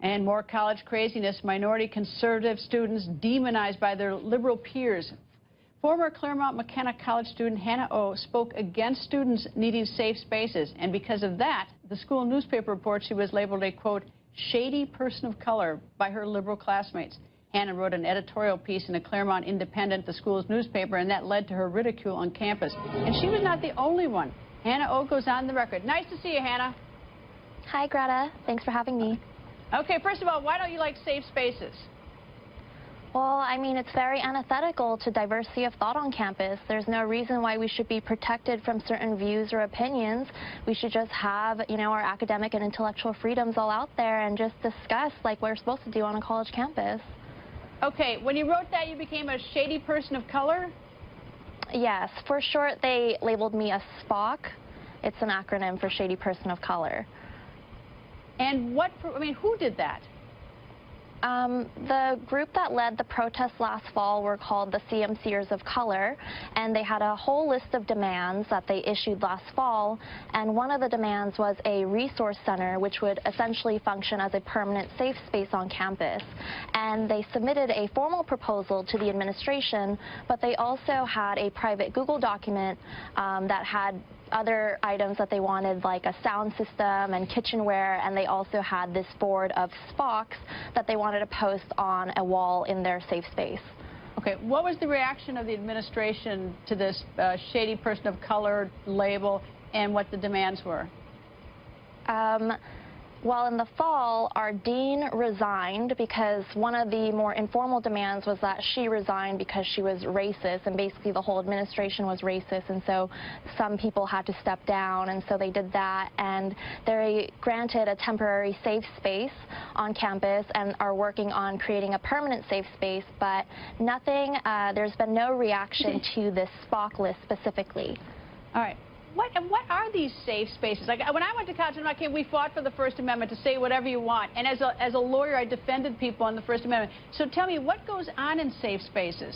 And more college craziness. Minority conservative students demonized by their liberal peers. Former Claremont McKenna College student Hannah O spoke against students needing safe spaces. And because of that, the school newspaper reports she was labeled a, quote, shady person of color by her liberal classmates. Hannah wrote an editorial piece in a Claremont Independent, the school's newspaper, and that led to her ridicule on campus. And she was not the only one. Hannah O goes on the record. Nice to see you, Hannah. Hi, Greta. Thanks for having me. Okay, first of all, why don't you like safe spaces? Well, I mean, it's very antithetical to diversity of thought on campus. There's no reason why we should be protected from certain views or opinions. We should just have, our academic and intellectual freedoms all out there and just discuss like we're supposed to do on a college campus. Okay, when you wrote that, you became a shady person of color? Yes, for short, they labeled me a SPOC. It's an acronym for shady person of color. And who did that? The group that led the protest last fall were called the CMCers of Color, and they had a whole list of demands that they issued last fall, and one of the demands was a resource center, which would essentially function as a permanent safe space on campus. And they submitted a formal proposal to the administration, but they also had a private Google document that had other items that they wanted, like a sound system and kitchenware, and they also had this board of SPOCs that they wanted to post on a wall in their safe space. Okay, what was the reaction of the administration to this shady person of color label and what the demands were? Well, in the fall, our dean resigned because one of the more informal demands was that she resigned because she was racist, and basically the whole administration was racist, and so some people had to step down, and so they did that, and they granted a temporary safe space on campus and are working on creating a permanent safe space, but nothing, there's been no reaction to this SPOC list specifically. All right. What are these safe spaces? Like when I went to college, we fought for the First Amendment to say whatever you want. And as a lawyer, I defended people on the First Amendment. So tell me, what goes on in safe spaces?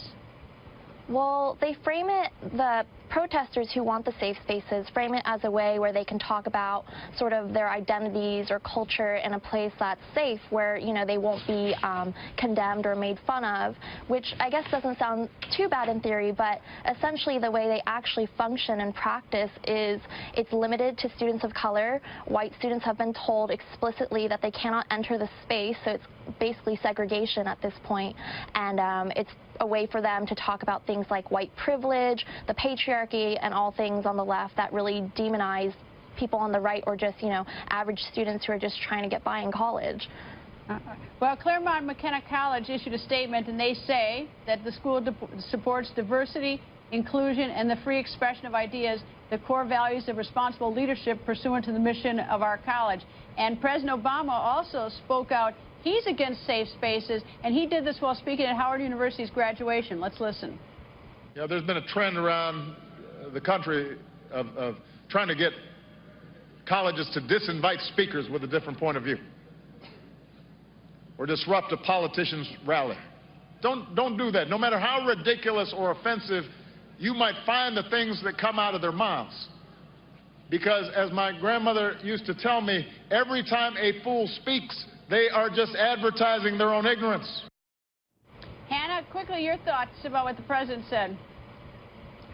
Well, they frame it, the protesters who want the safe spaces frame it as a way where they can talk about sort of their identities or culture in a place that's safe, where, they won't be condemned or made fun of, which I guess doesn't sound too bad in theory, but essentially the way they actually function and practice is it's limited to students of color. White students have been told explicitly that they cannot enter the space, so it's basically segregation at this point, and it's a way for them to talk about things like white privilege, the patriarchy, and all things on the left that really demonize people on the right, or just, average students who are just trying to get by in college. Well, Claremont McKenna College issued a statement, and they say that the school supports diversity, inclusion, and the free expression of ideas, the core values of responsible leadership pursuant to the mission of our college. And President Obama also spoke out. He's against safe spaces, and he did this while speaking at Howard University's graduation. Let's listen. There's been a trend around the country of trying to get colleges to disinvite speakers with a different point of view or disrupt a politician's rally. Don't do that. No matter how ridiculous or offensive you might find the things that come out of their mouths. Because as my grandmother used to tell me, every time a fool speaks, they are just advertising their own ignorance. Hannah, quickly, your thoughts about what the president said.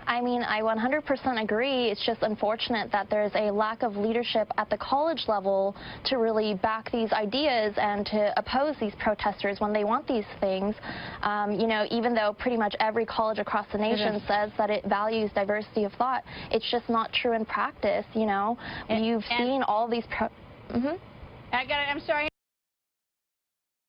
I mean, I 100% agree. It's just unfortunate that there's a lack of leadership at the college level to really back these ideas and to oppose these protesters when they want these things. Even though pretty much every college across the nation says that it values diversity of thought, it's just not true in practice, You've seen all these I'm sorry.